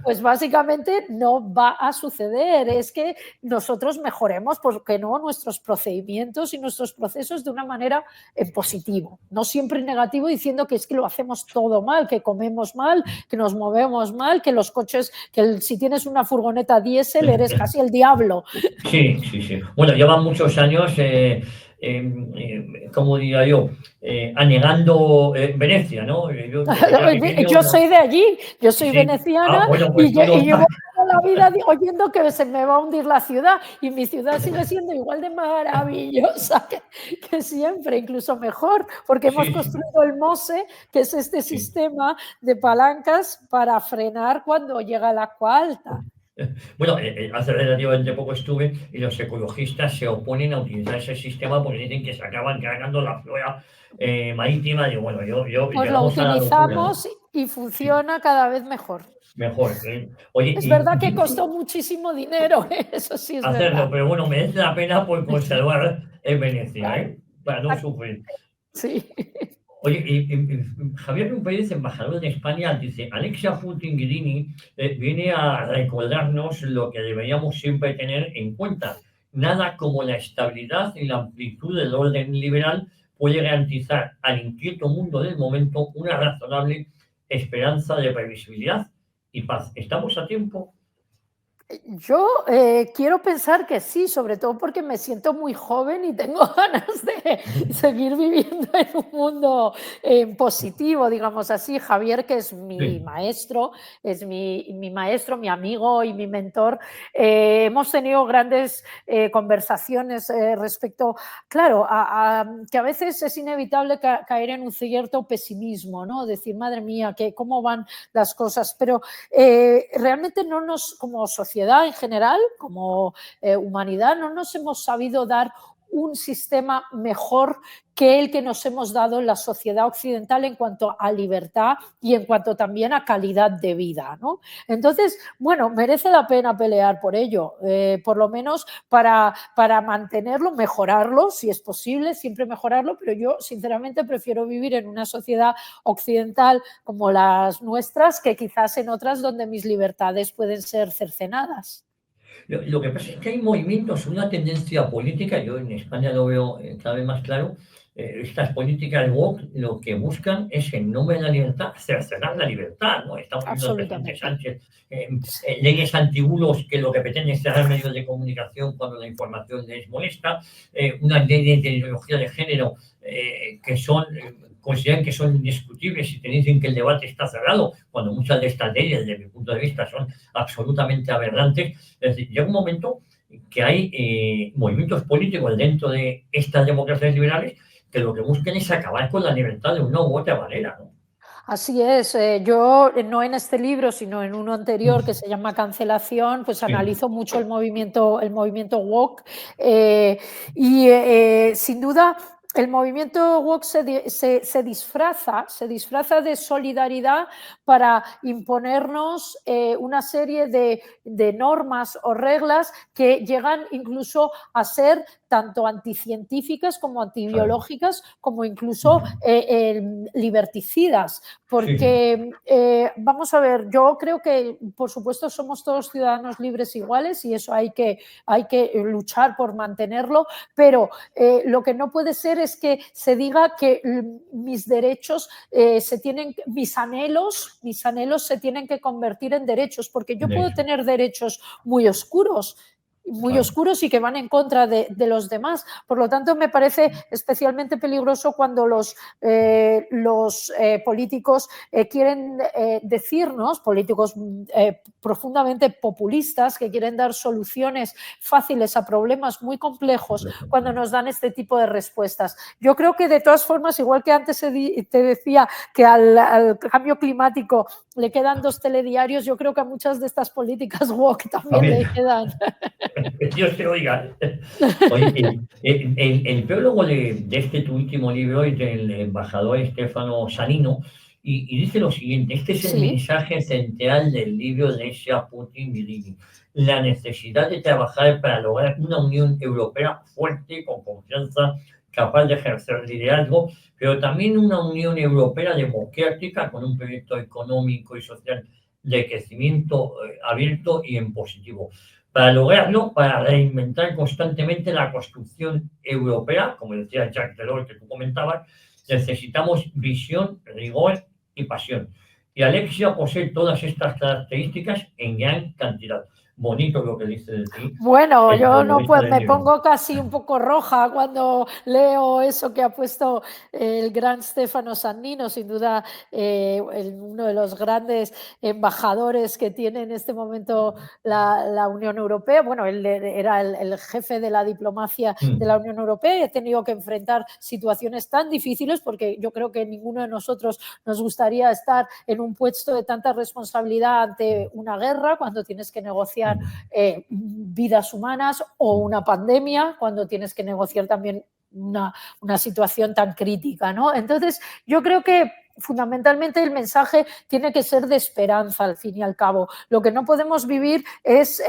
pues básicamente no va a suceder. Es que nosotros mejoremos, ¿por qué no?, nuestros procedimientos y nuestros procesos de una manera en positivo, no siempre en negativo, diciendo que es que lo hacemos todo mal, que comemos mal, que nos movemos mal, que los coches, que si tienes una furgoneta diésel eres casi el diablo. Sí, sí, sí. Bueno, llevan muchos años, ¿cómo diría yo? Anegando Venecia, ¿no? Yo, era pequeño, Yo no. soy de allí, yo soy Sí. veneciana Bueno, pues tú no. y llevo toda la vida oyendo que se me va a hundir la ciudad y mi ciudad sigue siendo igual de maravillosa que siempre, incluso mejor, porque hemos Sí, sí. construido el MOSE, que es este Sí. sistema de palancas para frenar cuando llega el agua alta. Bueno, hace relativamente poco estuve y los ecologistas se oponen a utilizar ese sistema porque dicen que se acaban cargando la flora marítima. Y bueno, Pues lo llegamos a la locura, ¿no? utilizamos y Sí, funciona cada vez mejor. mejor. Oye, Es y verdad que costó muchísimo dinero, eso sí es hacerlo, verdad. pero bueno, merece la pena por conservar en Venecia, ¿eh? Para no sufrir. Sí. Oye, Javier Pérez, embajador de España, dice, Alexia Putin-Grini viene a recordarnos lo que deberíamos siempre tener en cuenta. Nada como la estabilidad y la amplitud del orden liberal puede garantizar al inquieto mundo del momento una razonable esperanza de previsibilidad y paz. ¿Estamos a tiempo? Yo quiero pensar que sí, sobre todo porque me siento muy joven y tengo ganas de seguir viviendo en un mundo positivo, digamos así. Javier, que es mi Sí, maestro, es mi maestro, mi amigo y mi mentor, hemos tenido grandes conversaciones respecto, claro, que a veces es inevitable caer en un cierto pesimismo, ¿no? Decir, madre mía, ¿cómo van las cosas? Pero realmente no nos, como sociedad en general, como humanidad, no nos hemos sabido dar un sistema mejor que el que nos hemos dado en la sociedad occidental en cuanto a libertad y en cuanto también a calidad de vida, ¿no? Entonces, bueno, merece la pena pelear por ello, por lo menos para mantenerlo, mejorarlo, si es posible, siempre mejorarlo, pero yo sinceramente prefiero vivir en una sociedad occidental como las nuestras que quizás en otras donde mis libertades pueden ser cercenadas. Lo que pasa es que hay movimientos, una tendencia política, yo en España lo veo cada vez más claro, estas políticas woke lo que buscan es en nombre de la libertad cercenar la libertad, ¿no? Estamos viendo al presidente Absolutamente. Sánchez, leyes antibulos que lo que pretenden es cerrar medios de comunicación cuando la información les molesta, unas leyes de ideología de género que son consideran que son indiscutibles y te dicen que el debate está cerrado, cuando muchas de estas leyes, desde mi punto de vista, son absolutamente aberrantes. Es decir, llega un momento que hay movimientos políticos dentro de estas democracias liberales que lo que buscan es acabar con la libertad de una u otra manera, ¿no? Así es, yo no en este libro, sino en uno anterior que se llama Cancelación, pues Sí, analizo mucho el movimiento woke sin duda el movimiento woke se disfraza de solidaridad para imponernos una serie de normas o reglas que llegan incluso a ser tanto anticientíficas como claro. antibiológicas, como incluso liberticidas. Sí, Porque, vamos a ver, yo creo que, por supuesto, somos todos ciudadanos libres iguales y eso hay que luchar por mantenerlo, pero lo que no puede ser es que se diga que mis derechos mis anhelos se tienen que convertir en derechos, porque yo puedo de tener derechos muy oscuros, muy oscuros y que van en contra de los demás. Por lo tanto, me parece especialmente peligroso cuando los políticos quieren decirnos, políticos profundamente populistas, que quieren dar soluciones fáciles a problemas muy complejos, cuando nos dan este tipo de respuestas. Yo creo que, de todas formas, igual que antes te decía que al cambio climático le quedan 2 telediarios, yo creo que a muchas de estas políticas woke también le quedan. Dios te oiga. Oye, el prólogo de este tu último libro es del embajador Stefano Sanino y dice lo siguiente: este es el mensaje central del libro de Alexia Putin-Gidini, la necesidad de trabajar para lograr una Unión Europea fuerte, con confianza, capaz de ejercer liderazgo, pero también una Unión Europea democrática con un proyecto económico y social de crecimiento abierto y en positivo. Para lograrlo, para reinventar constantemente la construcción europea, como decía Jacques Delors, que tú comentabas, necesitamos visión, rigor y pasión. Y Alexia posee todas estas características en gran cantidad. Bonito lo que dice de ti. Bueno, yo no puedo, me pongo casi un poco roja cuando leo eso que ha puesto el gran Stefano Sannino, sin duda uno de los grandes embajadores que tiene en este momento la Unión Europea. Bueno, él era el jefe de la diplomacia de la Unión Europea y ha tenido que enfrentar situaciones tan difíciles, porque yo creo que ninguno de nosotros nos gustaría estar en un puesto de tanta responsabilidad ante una guerra, cuando tienes que negociar vidas humanas, o una pandemia, cuando tienes que negociar también una situación tan crítica, ¿no? Entonces, yo creo que fundamentalmente el mensaje tiene que ser de esperanza, al fin y al cabo. Lo que no podemos vivir es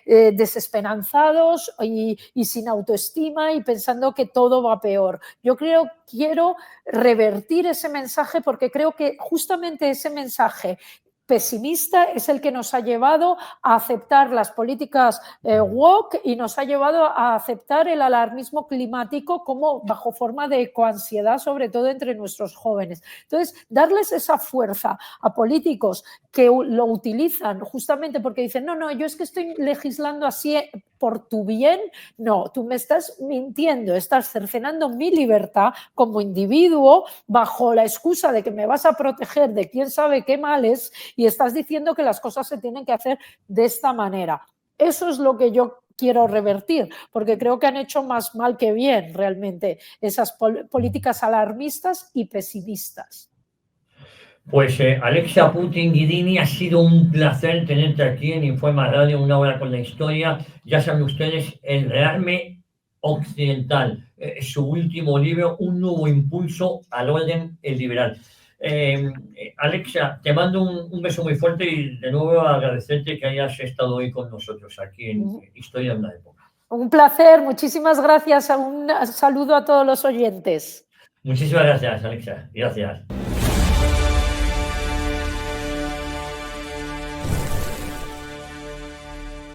desesperanzados y sin autoestima y pensando que todo va peor. Yo quiero revertir ese mensaje, porque creo que justamente ese mensaje pesimista es el que nos ha llevado a aceptar las políticas woke y nos ha llevado a aceptar el alarmismo climático como bajo forma de ecoansiedad, sobre todo entre nuestros jóvenes. Entonces, darles esa fuerza a políticos que lo utilizan justamente porque dicen, no, yo es que estoy legislando así por tu bien. No, tú me estás mintiendo, estás cercenando mi libertad como individuo bajo la excusa de que me vas a proteger de quién sabe qué males, y estás diciendo que las cosas se tienen que hacer de esta manera. Eso es lo que yo quiero revertir, porque creo que han hecho más mal que bien realmente esas políticas alarmistas y pesimistas. Pues Alexia Putin-Gidini, ha sido un placer tenerte aquí en Informa Radio, una hora con la historia. Ya saben ustedes, el rearme occidental, su último libro, un nuevo impulso al orden liberal. Alexia, te mando un beso muy fuerte y de nuevo agradecerte que hayas estado hoy con nosotros aquí en Historia de una Época. Un placer, muchísimas gracias. Un saludo a todos los oyentes. Muchísimas gracias, Alexia. Gracias.